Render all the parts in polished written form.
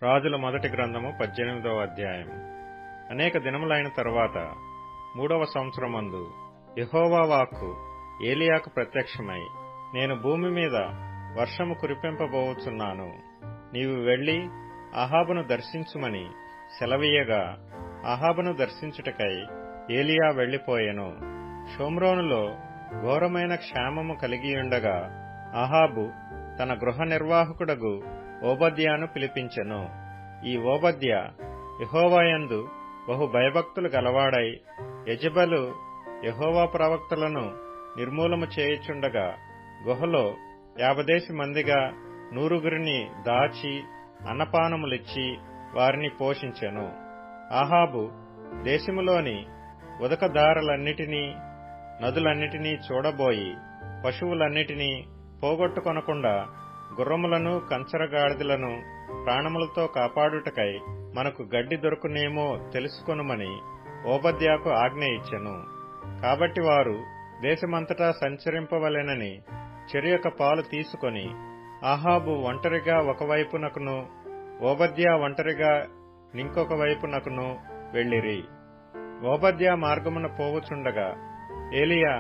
రాజుల మొదటి గ్రంథము 18వ అధ్యాయం. అనేక దినములైన తరువాత 3వ సంవత్సరమందు యెహోవా వాక్కు ఏలీయాకు ప్రత్యక్షమై, నేను భూమి మీద వర్షము కురిపింపబోచున్నాను, నీవు వెళ్లి అహాబును దర్శించుమని సెలవీయగా, అహాబును దర్శించుటకై ఏలీయా వెళ్లిపోయెను. షోమ్రోనులో ఘోరమైన క్షామము కలిగియుండగా అహాబు తన గృహ నిర్వాహకుడగు ఓబద్యాను పిలిపించెను. ఈ ఓబద్య యెహోవాయందు బహు భయభక్తులు గలవాడై యెజెబెలు యెహోవా ప్రవక్తలను నిర్మూలము చేయుచుండగా గుహలో 50 మందిగా 100 దాచి అన్నపానములిచ్చి వారిని పోషించెను. అహాబు దేశములోని ఉదకదారులన్నిటినీ నదులన్నిటినీ చూడబోయి పశువులన్నిటినీ పోగొట్టుకొనకుండా గుర్రములను కంచరగాడిదలను ప్రాణములతో కాపాడుటకై మనకు గడ్డి దొరుకునేమో తెలుసుకొనుమని ఓబద్యాకు ఆజ్ఞ ఇచ్చెను. కాబట్టి వారు దేశమంతటా సంచరింపవలెనని చెరియొక పాలు తీసుకొని అహాబు ఒంటరిగా ఒకవైపునకును ఓబద్యా ఒంటరిగా ఇంకొక వైపునకును వెళ్ళిరి. ఓబద్యా మార్గమున పోవుచుండగా ఏలీయా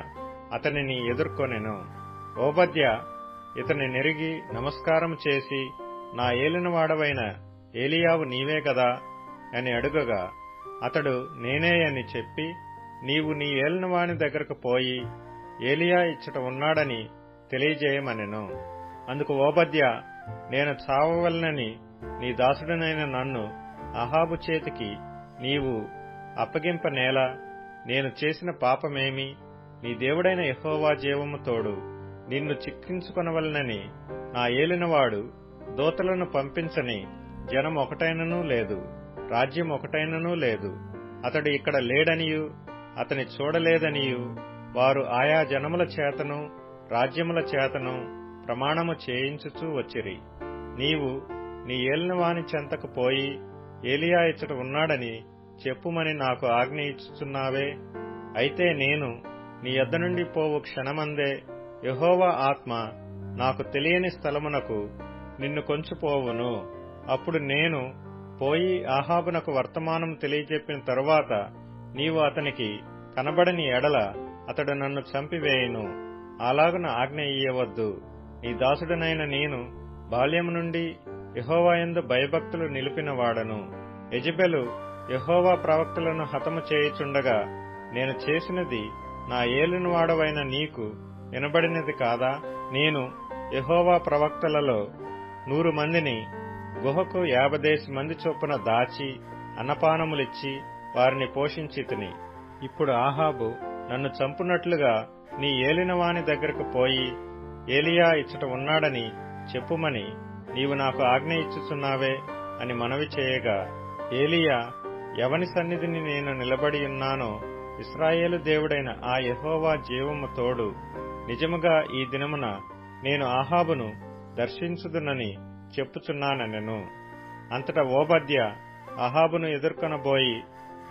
అతనిని ఎదుర్కొనెను. ఓబద్యా ఇతని నెరిగి నమస్కారం చేసి, నా ఏలినవాడవైన ఏలీయావు నీవే గదా అని అడుగగా, అతడు నేనే అని చెప్పి, నీవు నీ ఏలినవాని దగ్గరకు పోయి ఏలీయా ఇచ్చట ఉన్నాడని తెలియజేయమనెను. అందుకు ఓబద్యా, నేను చావవలనని నీ దాసుడనైన నన్ను అహాబు చేతికి నీవు అప్పగింపనేలా? నేను చేసిన పాపమేమి? నీ దేవుడైన యెహోవా జీవము తోడు నిన్ను చిక్కించుకొనవలనని నా ఏలినవాడు దూతలను పంపించని జనం ఒకటైననూ లేదు, రాజ్యం ఒకటైననూ లేదు. అతడు ఇక్కడ లేడనియు అతని చూడలేదనియు వారు ఆయా జనముల చేతను రాజ్యముల చేతను ప్రమాణము చేయించుచూ వచ్చిరి. నీవు నీ ఏలినవాని చెంతకు పోయి ఏలీయా ఇచ్చట ఉన్నాడని చెప్పుమని నాకు ఆజ్ఞ ఇచ్చుచున్నావే. అయితే నేను నీ యొద్ద నుండి పోవు క్షణమందే యెహోవా ఆత్మ నాకు తెలియని స్థలమునకు నిన్ను కొంచుపోవును. అప్పుడు నేను పోయి అహాబునకు వర్తమానం తెలియజెప్పిన తరువాత నీవు అతనికి కనబడని ఎడల అతడు నన్ను చంపివేయును. అలాగున ఆజ్ఞ ఇయ్యవద్దు. నీ దాసుడనైన నేను బాల్యము నుండి యెహోవాయందు భయభక్తులు నిలిపిన వాడను. యెజెబెలు యెహోవా ప్రవక్తలను హతము చేయుచుండగా నేను చేసినది నా ఏలినవాడవైన నీకు వినబడినది కాదా? నేను యెహోవా ప్రవక్తలలో 100 మందిని గుహకు 50 మంది చొప్పున దాచి అన్నపానములిచ్చి వారిని పోషించితిని. ఇప్పుడు అహాబు నన్ను చంపునట్లుగా నీ ఏలినవాని దగ్గరకు పోయి ఏలీయా ఇచ్చట ఉన్నాడని చెప్పుమని నీవు నాకు ఆజ్ఞ ఇచ్చుచున్నావే అని మనవి చేయగా, ఏలీయా, ఎవని సన్నిధిని నేను నిలబడి ఉన్నానో ఇశ్రాయేలు దేవుడైన ఆ యెహోవా జీవము తోడు నిజముగా ఈ దినమున నేను అహాబును దర్శించుదునని చెప్పుచున్నానెను. అంతటా ఓబద్యా అహాబును ఎదుర్కొనబోయి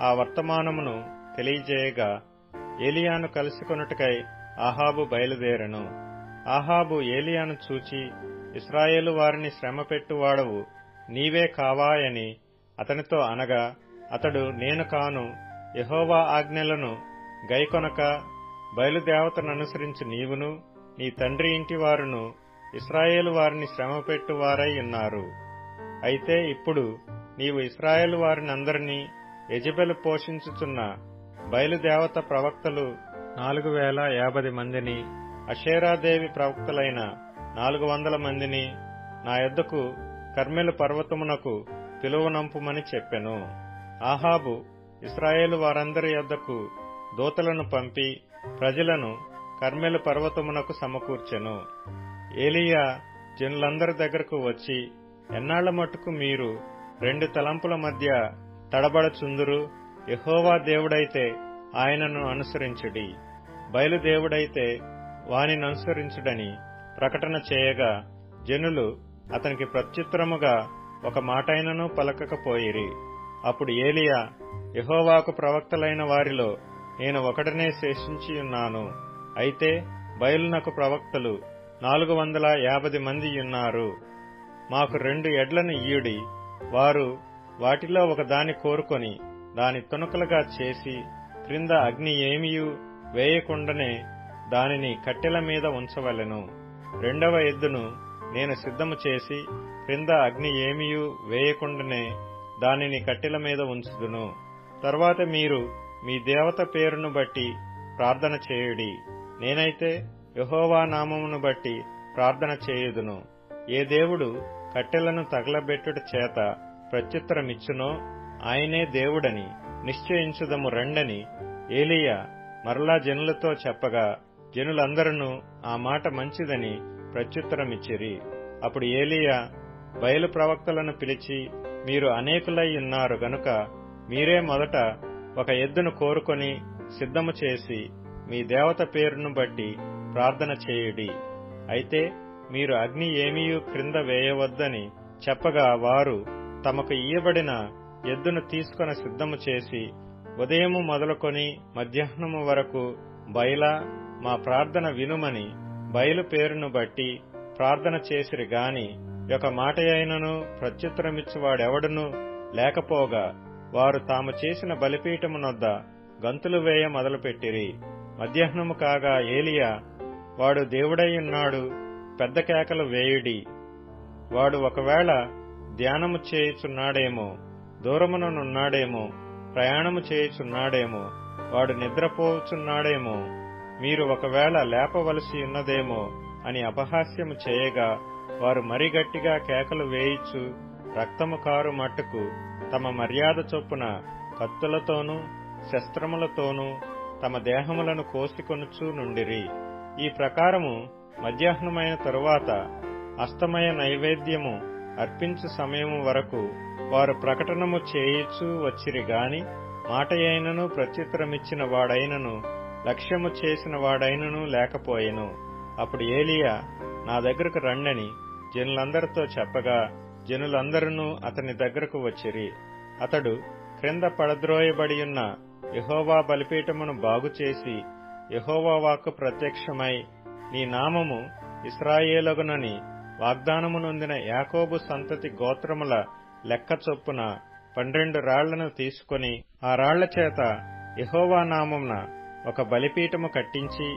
ఆ వర్తమానమును తెలియజేయగా, ఏలీయాను కలుసుకొనుటకై అహాబు బయలుదేరెను. అహాబు ఏలీయాను చూచి, ఇశ్రాయేలు వారిని శ్రమపెట్టువాడవు నీవే కావాయని అతనితో అనగా, అతడు నేను కాను, యెహోవా ఆజ్ఞలను గైకొనక బయలుదేవతననుసరించి నీవును నీ తండ్రి ఇంటి వారును ఇశ్రాయేలు వారిని శ్రమపెట్టువారై ఉన్నారు. అయితే ఇప్పుడు నీవు ఇశ్రాయేలు వారినందరినీ యెజెబెలు పోషించుచున్న బయలుదేవత ప్రవక్తలు 4050 మందిని, అషేరాదేవి ప్రవక్తలైన 400 మందిని నా యొద్దకు కర్మెలు పర్వతమునకు పిలువనంపుమని చెప్పెను. అహాబు ఇశ్రాయేలు వారందరి యొద్దకు దూతలను పంపి ప్రజలను కర్మెలు పర్వతమునకు సమకూర్చెను. ఏలీయా జనులందరి దగ్గరకు వచ్చి, ఎన్నాళ్ల మట్టుకు మీరు 2 తలంపుల మధ్య తడబడచుందురు? యెహోవా దేవుడైతే ఆయనను అనుసరించుడి, బయలుదేవుడైతే వానిననుసరించుడని ప్రకటన చేయగా, జనులు అతనికి ప్రత్యుత్తరముగా ఒక మాటైనను పలకకపోయిరి. అప్పుడు ఏలీయా, యెహోవాకు ప్రవక్తలైన వారిలో నేను ఒకడనే శేషించియున్నాను. అయితే బయలునకు ప్రవక్తలు 450 మంది ఉన్నారు. మాకు 2 ఎడ్లను ఇయ్యుడి, వారు వాటిలో ఒకదాని కోరుకొని దాని తునకలుగా చేసి క్రింద అగ్ని ఏమియూ వేయకుండానే దానిని కట్టెల మీద ఉంచవలెను. రెండవ ఎద్దును నేను సిద్ధము చేసి క్రింద అగ్ని ఏమియూ వేయకుండానే దానిని కట్టెల మీద ఉంచుదును. తరువాత మీరు మీ దేవత పేరును బట్టి ప్రార్థన చేయుడి. నేనైతే యెహోవా నామమును బట్టి ప్రార్థన చేయుదును. ఏ దేవుడు కట్టెలను తగలబెట్టుట చేత ప్రత్యుత్తరమిచ్చునో ఆయనే దేవుడని నిశ్చయించుదము రండని ఏలీయా మరలా జనులతో చెప్పగా జనులందరూ ఆ మాట మంచిదని ప్రత్యుత్తరమిచ్చిరి. అప్పుడు ఏలీయా బయలు ప్రవక్తలను పిలిచి, మీరు అనేకులై ఉన్నారు గనుక మీరే మొదట ఒక ఎద్దును కోరుకొని సిద్ధము చేసి మీ దేవత పేరును బట్టి ప్రార్థన చేయుడి. అయితే మీరు అగ్ని ఏమీయూ క్రింద వేయవద్దని చెప్పగా వారు తమకు ఇయ్యబడిన ఎద్దును తీసుకొని సిద్ధము చేసి ఉదయము మొదలుకొని మధ్యాహ్నము వరకు బయలా మా ప్రార్థన వినుమని బయలు పేరును బట్టి ప్రార్థన చేసిరి గాని ఒక మాటయైనను ప్రత్యుత్తరమిచ్చువాడెవడును లేకపోగా వారు తాము చేసిన బలిపీఠమునొద్ద గంతులు వేయ మొదలుపెట్టిరి. మధ్యాహ్నము కాగా ఏలీయా, వాడు దేవుడైయున్నాడు, పెద్ద కేకలు వేయుడి. వాడు ఒకవేళ ధ్యానము చేయుచున్నాడేమో, దూరముననున్నాడేమో, ప్రయాణము చేయుచున్నాడేమో, వాడు నిద్రపోచున్నాడేమో, మీరు ఒకవేళ లేపవలసి ఉన్నదేమో అని అపహాస్యము చేయగా వారు మరి గట్టిగా కేకలు వేయిచు రక్తము కారు మట్టుకు తమ మర్యాద చొప్పున కత్తులతోనూ శస్త్రములతోనూ తమ దేహములను కోసికొనుచూ నుండిరి. ఈ ప్రకారము మధ్యాహ్నమైన తరువాత అస్తమయ నైవేద్యము అర్పించు సమయము వరకు వారు ప్రకటనము చేయిచూ వచ్చిరి గాని మాటయైనను ప్రత్యుత్తరమిచ్చిన వాడైనను లక్ష్యము చేసిన వాడైనను లేకపోయెను. అప్పుడు ఏలీయా, నా దగ్గరకు రండని జనులందరితో చెప్పగా జనులందరూ అతని దగ్గరకు వచ్చిరి. అతడు క్రింద పడద్రోయబడియున్న యెహోవా బలిపీఠమును బాగుచేసి యెహోవా వాక్కు ప్రత్యక్షమై, నీ నామము ఇశ్రాయేలగునని వాగ్దానము నొందిన యాకోబు సంతతి గోత్రముల లెక్క చొప్పున 12 రాళ్లను తీసుకొని ఆ రాళ్ల చేత యెహోవా నామమున ఒక బలిపీఠము కట్టించి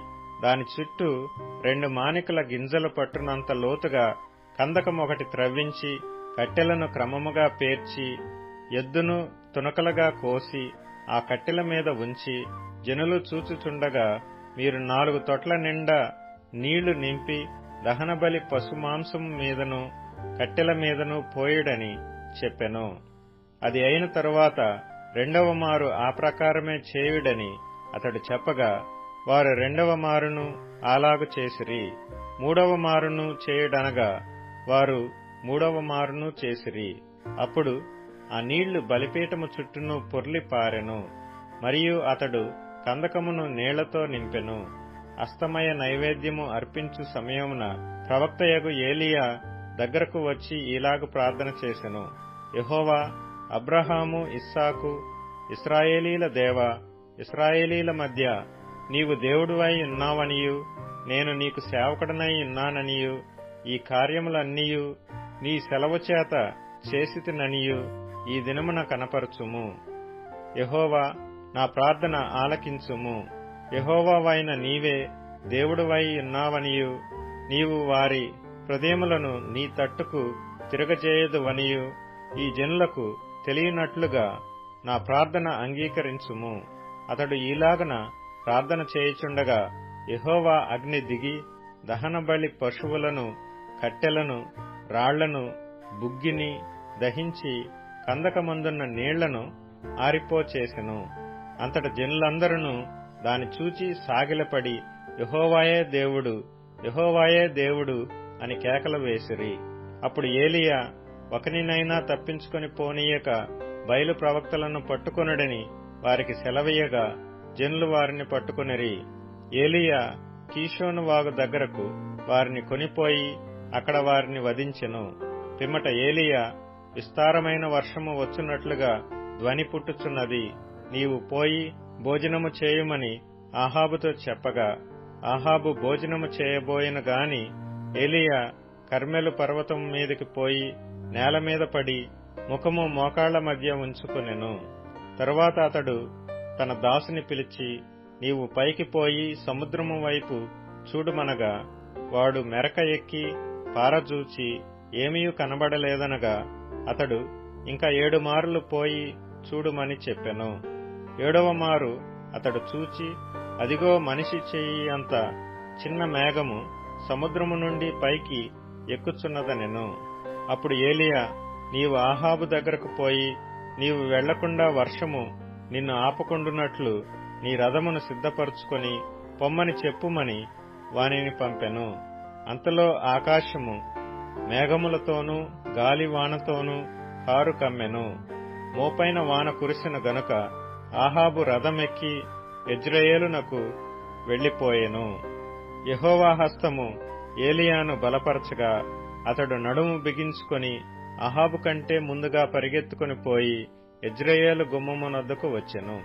దాని చుట్టూ 2 మానికల గింజలు పట్టునంత లోతుగా కందకమొకటి త్రవ్వించి కట్టెలను క్రమముగా పేర్చి ఎద్దును తునకలుగా కోసి ఆ కట్టెల మీద ఉంచి జనులు చూచుచుండగా మీరు 4 తొట్ల నిండా నీళ్లు నింపి దహనబలి పశుమాంసము మీదను కట్టెల మీదను పోయుడని చెప్పెను. అది అయిన తరువాత రెండవ మారు ఆ ప్రకారమే చేయుడని అతడు చెప్పగా వారు రెండవ మారును అలాగు చేసిరి. మూడవ మారును చేయుడనగా వారు మూడవ మారును చేసిరి. అప్పుడు ఆ నీళ్లు బలిపీఠము చుట్టూను పొర్లి పారెను. మరియు అతడు కందకమును నీళ్లతో నింపెను. అస్తమయ నైవేద్యము అర్పించు సమయమున ప్రవక్తయగు ఏలీయా దగ్గరకు వచ్చి ఇలాగు ప్రార్థన చేసెను. యెహోవా, అబ్రహాము, ఇస్సాకు, ఇశ్రాయేలీల దేవా, ఇశ్రాయేలీల మధ్య నీవు దేవుడువై ఉన్నావనియు నేను నీకు సేవకుడనై ఉన్నాననియు ఈ కార్యములన్నీయు నీ సెలవు చేత చేసితిననియు ఈ దినమున కనపరచుము. యెహోవా, నా ప్రార్థన ఆలకించుము. యెహోవావైన నీవే దేవుడువై ఉన్నావనియు నీవు వారి హృదయములను నీ తట్టుకు తిరగజేయదువనియు ఈ జనులకు తెలియనట్లుగా నా ప్రార్థన అంగీకరించుము. అతడు ఈలాగన ప్రార్థన చేయుచుండగా యెహోవా అగ్ని దిగి దహనబలి పశువులను, కట్టెలను, రాళ్లను, బుగ్గిని దహించి కందకమందున్న నీళ్లను ఆరిపోచేసెను. అంతట జనులందరూ దాని చూచి సాగిలపడి యెహోవాయే దేవుడు, యెహోవాయే దేవుడు అని కేకలు వేసిరి. అప్పుడు ఏలీయా ఒకనినైనా తప్పించుకొని పోనీయక బయలు ప్రవక్తలను పట్టుకొనుడని వారికి సెలవీయగా జనులు వారిని పట్టుకొనిరి. ఏలీయా కీషోను వాగు దగ్గరకు వారిని కొనిపోయి అక్కడ వారిని వధించెను. పిమ్మట ఏలీయా, విస్తారమైన వర్షము వచ్చున్నట్లుగా ధ్వని పుట్టుచున్నది, నీవు పోయి భోజనము చేయుమని ఆహాబుతో చెప్పగా ఆహాబు భోజనము చేయబోయెను గాని ఏలీయా కర్మెలు పర్వతం మీదకి పోయి నేల మీద పడి ముఖము మోకాళ్ల మధ్య ఉంచుకొనెను. తరువాత అతడు తన దాసుని పిలిచి, నీవు పైకి పోయి సముద్రము వైపు చూడుమనగా, వాడు మెరక ఎక్కి పారజూచి ఏమీ కనబడలేదనగా, అతడు ఇంకా 7 మార్లు పోయి చూడుమని చెప్పెను. 7వ మారు అతడు చూచి, అదిగో మనిషి చెయ్యి అంత చిన్న మేఘము సముద్రము నుండి పైకి ఎక్కుచున్నదనెను. అప్పుడు ఏలీయా, నీవు ఆహాబు దగ్గరకు పోయి, నీవు వెళ్లకుండా వర్షము నిన్ను ఆపకుండునట్లు నీ రథమును సిద్ధపరుచుకొని పొమ్మని చెప్పుమని వానిని పంపెను. అంతలో ఆకాశము మేఘములతోనూ గాలివానతోనూ కారు కమ్మెను. మోపైన వాన కురిసిన గనుక ఆహాబు రథమెక్కి యెజ్రెయేలునకు వెళ్లిపోయెను. యెహోవా హస్తము ఏలీయాను బలపరచగా అతడు నడుము బిగించుకొని అహాబు కంటే ముందుగా పరిగెత్తుకొని పోయి యెజ్రెయేలు గుమ్మమునొద్దకు వచ్చెను.